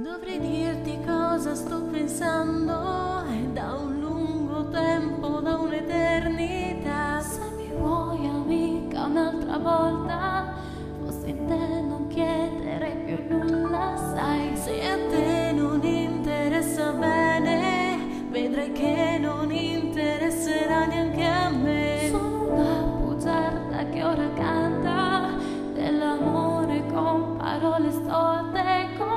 Dovrei dirti cosa sto pensando, è da un lungo tempo, da un'eternità. Se mi vuoi amica un'altra volta, forse in te non chiedere più nulla, sai. Se a te non interessa bene, vedrai che non interesserà neanche a me. Sono una bugiarda che ora canta dell'amore con parole storte e contrarie.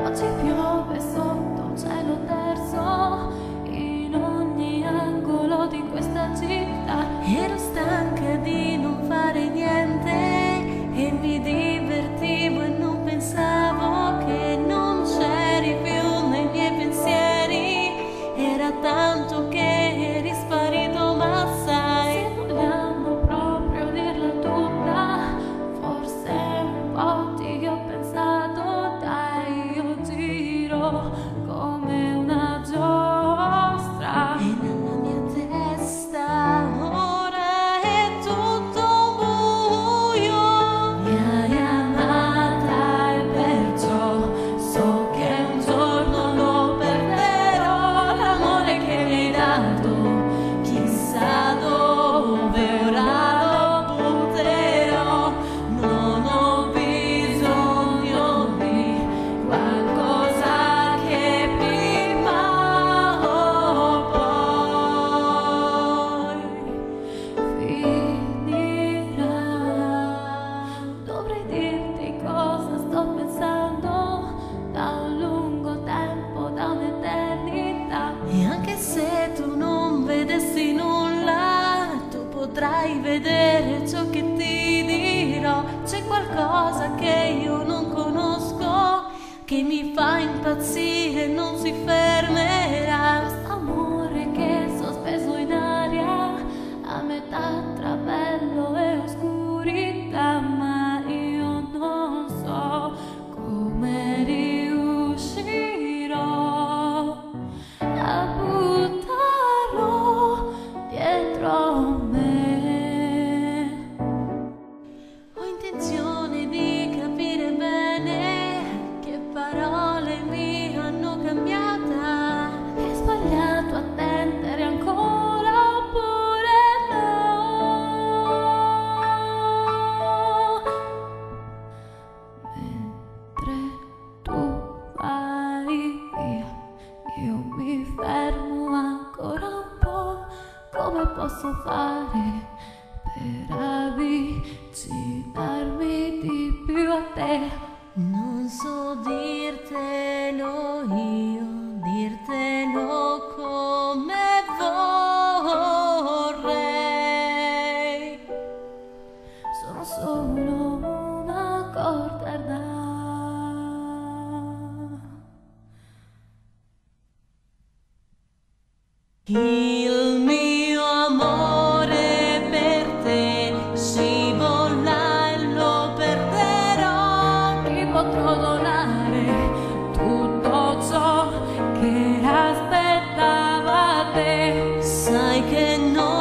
Oggi piove sotto un cielo terzo, in ogni angolo di questa città. Ero stanca di non fare niente e mi divertivo e non pensavo che non c'eri più nei miei pensieri. Era tanto che eri sparito, ma sai, Se vogliamo proprio dirla tutta, forse un po' ti ho pensato, dai, io giro come una giostra. e nella mia testa ora è tutto buio. Mi hai amata e perciò so che un giorno lo perderò, l'amore che mi hai dato, chissà dove ora lo butterò. Non ho bisogno di qualcosa che prima o poi finirà. Dovrei dirti cosa sto pensando da un lungo tempo, da un'eternità. E anche se tu non vedessi nulla, tu potrai vedere ciò che ti dirò. C'è qualcosa che io non conosco, che mi fa impazzire e non si fermerà. Amore che è sospeso in aria, a metà tra bello e oscurità, ma io non so come riuscirò a buttarlo dietro me. Ho intenzione di capire bene che parole mi hanno cambiata. È sbagliato attendere ancora oppure no? Mentre tu vai via, io mi fermo ancora un po'. Come posso fare per avvicinarmi di più a te? Non so dirtelo io, dirtelo come vorrei. Sono solo una corda Il mio amore per te scivola e lo perderò. Ti potrò donare tutto ciò che aspettava te. Sai che non